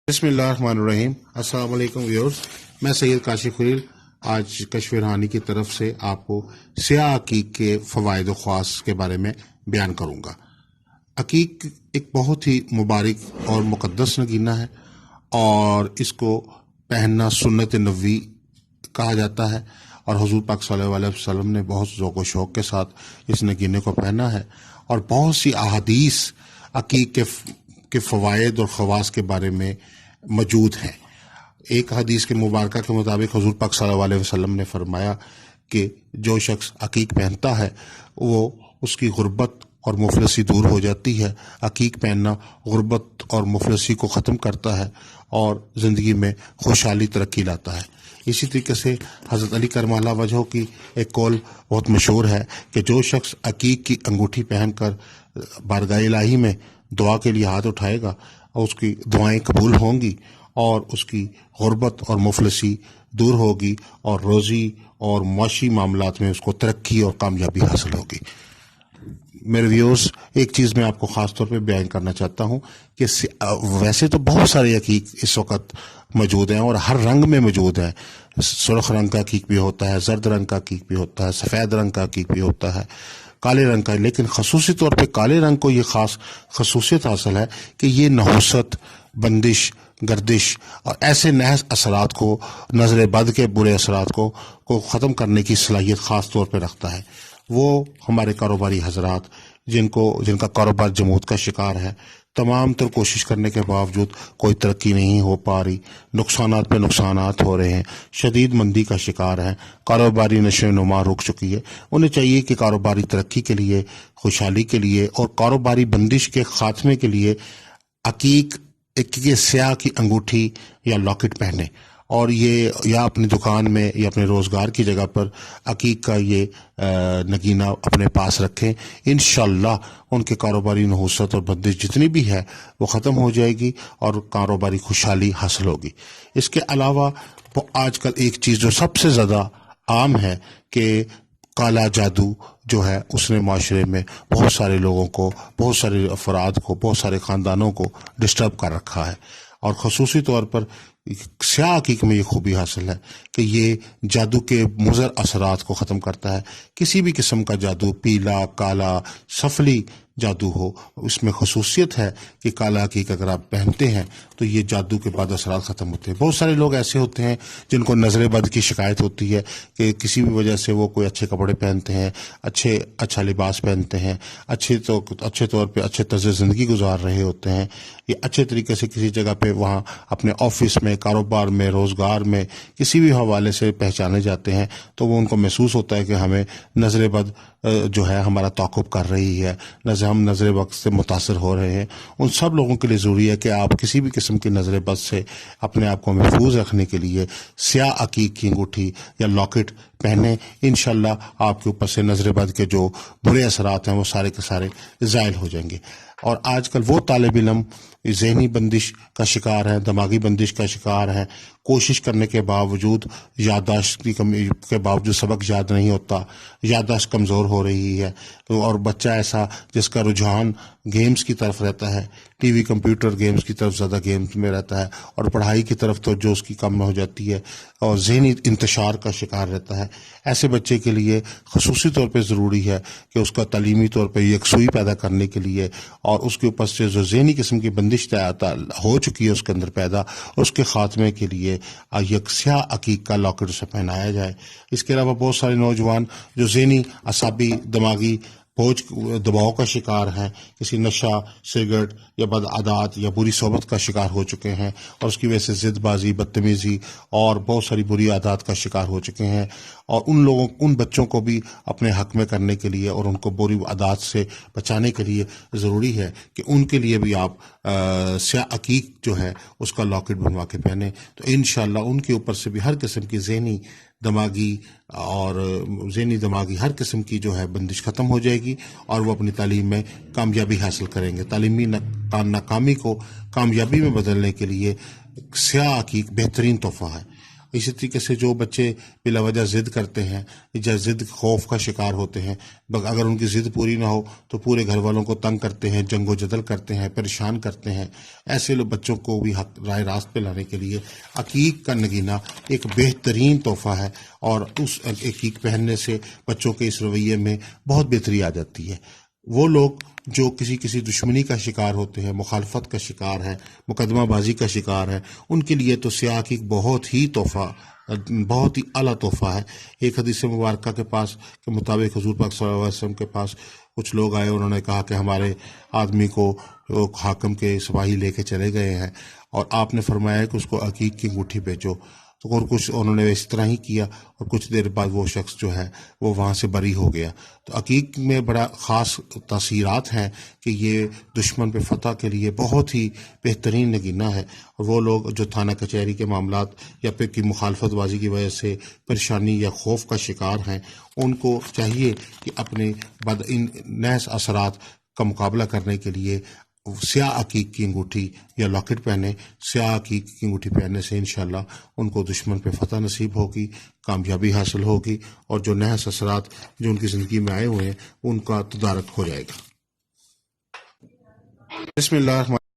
बिस्मिल्लाहिर्रहमानिर्रहीम। अस्सलाम वालेकुम व्यूअर्स, मैं सैयद काशिफ खलील आज कश्फ रूहानी की तरफ से आपको सियाह अकीक के फ़वाइद व ख़वास के बारे में बयान करूँगा। अकीक एक बहुत ही मुबारक और मुक़द्दस नगीना है और इसको पहनना सुन्नत नबवी कहा जाता है और हुज़ूर पाक सल्लल्लाहु अलैहि वसल्लम ने बहुत ज़ौक़ व शौक़ के साथ इस नगीने को पहना है और बहुत सी अहादीस अकीक के फ़वाइद और ख़वास के बारे में मौजूद हैं। एक हदीस के मुबारक के मुताबिक हुज़ूर पाक सल्लल्लाहु अलैहि वसल्लम ने फरमाया कि जो शख्स अकीक पहनता है वो उसकी गुर्बत और मुफलसी दूर हो जाती है। अकीक पहनना गुर्बत और मुफलसी को ख़त्म करता है और ज़िंदगी में खुशहाली तरक्की लाता है। इसी तरीके से हज़रत अली करमल्लाहु वजहू की एक कौल बहुत मशहूर है कि जो शख्स अकीक की अंगूठी पहनकर बारगाह इलाही में दुआ के लिए हाथ उठाएगा और उसकी दुआएं कबूल होंगी और उसकी गुर्बत और मुफलसी दूर होगी और रोज़ी और माशी मामलात में उसको तरक्की और कामयाबी हासिल होगी। मेरे व्यूअर्स, एक चीज़ मैं आपको ख़ास तौर पे बयान करना चाहता हूँ कि वैसे तो बहुत सारे अकीक इस वक्त मौजूद हैं और हर रंग में मौजूद है। सुर्ख रंग का अकीक भी होता है, जर्द रंग का अकीक भी होता है, सफ़ेद रंग का अकीक भी होता है, काले रंग का। लेकिन खसूसी तौर पे काले रंग को ये ख़ास खसूसियत हासिल है कि ये नहुसत, बंदिश, गर्दिश और ऐसे नहस असरात को, नज़र बद के बुरे असरात को ख़त्म करने की सलाहियत ख़ास तौर पे रखता है। वो हमारे कारोबारी हजरात जिनका कारोबार जमूत का शिकार है, तमाम तर कोशिश करने के बावजूद कोई तरक्की नहीं हो पा रही, नुकसानात पे नुकसानात हो रहे हैं, शदीद मंदी का शिकार हैं, कारोबारी नशो नुमा रुक चुकी है। उन्हें चाहिए कि कारोबारी तरक्की के लिए, खुशहाली के लिए और कारोबारी बंदिश के ख़ात्मे के लिए अकीक के स्याह की अंगूठी या लॉकेट पहने और ये या अपनी दुकान में या अपने रोज़गार की जगह पर अकीक का ये नगीना अपने पास रखें। इंशाअल्लाह उनके कारोबारी नहुसत और बंदिश जितनी भी है वो ख़त्म हो जाएगी और कारोबारी खुशहाली हासिल होगी। इसके अलावा आजकल एक चीज़ जो सबसे ज़्यादा आम है कि काला जादू जो है उसने माशरे में बहुत सारे लोगों को, बहुत सारे अफराद को, बहुत सारे ख़ानदानों को डिस्टर्ब कर रखा है और ख़ुसूसी तौर पर स्याह अकीक में ये खूबी हासिल है कि ये जादू के मुज़र असरात को ख़त्म करता है। किसी भी किस्म का जादू, पीला, काला, सफली जादू हो, इसमें खसूसियत है कि काला अकीक अगर आप पहनते हैं तो ये जादू के बाद असरात ख़त्म होते हैं। बहुत सारे लोग ऐसे होते हैं जिनको नज़र बद की शिकायत होती है कि किसी भी वजह से वो कोई अच्छे कपड़े पहनते हैं, अच्छा लिबास पहनते हैं, अच्छे तौर पे अच्छे तर्ज़ ज़िंदगी गुजार रहे होते हैं, ये अच्छे तरीके से किसी जगह पे वहाँ अपने ऑफिस में, कारोबार में, रोज़गार में किसी भी हवाले से पहचाने जाते हैं तो वो उनको महसूस होता है कि हमें नज़र बद जो है हमारा ताक़ुब कर रही है, हम नज़र बद से मुतासर हो रहे हैं। उन सब लोगों के लिए ज़रूरी है कि आप किसी भी किस्म की नज़र बद से अपने आप को महफूज रखने के लिए स्याह अकीक की अंगूठी या लॉकेट पहने। इंशाअल्लाह आपके ऊपर से नज़र बद के जो बुरे असरात हैं वो सारे के सारे ज़ाइल हो जाएंगे। और आजकल वो तालिब इल्म ज़हनी बंदिश का शिकार है, दिमागी बंदिश का शिकार है, कोशिश करने के बावजूद, याददाश्त की कमी के बावजूद सबक याद नहीं होता, याददाश्त कमज़ोर हो रही है और बच्चा ऐसा जिसका रुझान गेम्स की तरफ रहता है, टीवी कंप्यूटर गेम्स की तरफ ज़्यादा गेम्स में रहता है और पढ़ाई की तरफ तो जो उसकी कम हो जाती है और ज़हनी इंतशार का शिकार रहता है। ऐसे बच्चे के लिए ख़ुसूसी तौर पे ज़रूरी है कि उसका तालीमी तौर पे यकसुई पैदा करने के लिए और उसके ऊपर से जो ज़हनी किस्म की बंदिश हो चुकी है उसके अंदर पैदा, उसके ख़ात्मे के लिए स्याह अकीक का लॉकेट उसे पहनाया जाए। इसके अलावा बहुत सारे नौजवान जो ज़हनी, असाबी, दिमागी बोझ दबाव का शिकार हैं, किसी नशा, सिगरेट या बद आदात या बुरी सोबत का शिकार हो चुके हैं और उसकी वजह से ज़िदबाजी, बदतमीज़ी और बहुत सारी बुरी आदत का शिकार हो चुके हैं और उन बच्चों को भी अपने हक में करने के लिए और उनको बुरी आदत से बचाने के लिए ज़रूरी है कि उनके लिए भी आप स्याह अकीक जो है उसका लॉकेट बनवा के पहने। तो इंशाअल्लाह उनके ऊपर से भी हर किस्म की ज़हनी दिमागी हर किस्म की जो है बंदिश ख़त्म हो जाएगी और वो अपनी तालीम में कामयाबी हासिल करेंगे। तालीमी नाकामी को कामयाबी में बदलने के लिए स्याह अकीक बेहतरीन तोहफ़ा है اسی طریقے سے جو بچے بلا وجہ ضد کرتے ہیں یا ضد خوف کا شکار ہوتے ہیں، اگر ان کی ضد پوری نہ ہو تو پورے گھر والوں کو تنگ کرتے ہیں، جنگ و جدل کرتے ہیں، پریشان کرتے ہیں، ایسے لوگ بچوں کو بھی راہ راست پہ لانے کے لیے عقیق کا نگینہ ایک بہترین تحفہ ہے، اور اس عقیق پہننے سے بچوں کے اس رویے میں بہت بہتری آ جاتی ہے۔ وہ لوگ جو کسی دشمنی کا شکار ہوتے ہیں، مخالفت کا شکار ہے، مقدمہ بازی کا شکار ہے، ان کے لیے تو سیاہ عقیق بہت ہی اعلیٰ تحفہ ہے۔ ایک حدیث مبارکہ کے مطابق حضور پاک صلی اللہ علیہ وسلم کے پاس کچھ لوگ آئے، انہوں نے کہا کہ ہمارے آدمی کو حاکم کے سپاہی لے کے چلے گئے ہیں، اور آپ نے فرمایا کہ اس کو عقیق کی انگوٹھی بیچو، تو اور کچھ انہوں نے اس طرح ہی کیا، اور کچھ دیر بعد وہ شخص جو ہے وہ وہاں سے بری ہو گیا۔ تو عقیق میں بڑا خاص تاثیرات ہیں کہ یہ دشمن پہ فتح کے لیے بہت ہی بہترین نگینہ ہے، اور وہ لوگ جو تھانہ کچہری کے معاملات یا پھر کی مخالفت بازی کی وجہ سے پریشانی یا خوف کا شکار ہیں، ان کو چاہیے کہ اپنے ان نحس اثرات کا مقابلہ کرنے کے لیے سیاہ عقیق کی انگوٹھی یا لاکٹ پہنے۔ سیاہ عقیق کی انگوٹھی پہننے سے انشاءاللہ ان کو دشمن پہ فتح نصیب ہوگی، کامیابی حاصل ہوگی، اور جو نحس اثرات جو ان کی زندگی میں آئے ہوئے ہیں ان کا تدارک ہو جائے گا۔ بسم اللہ الرحمن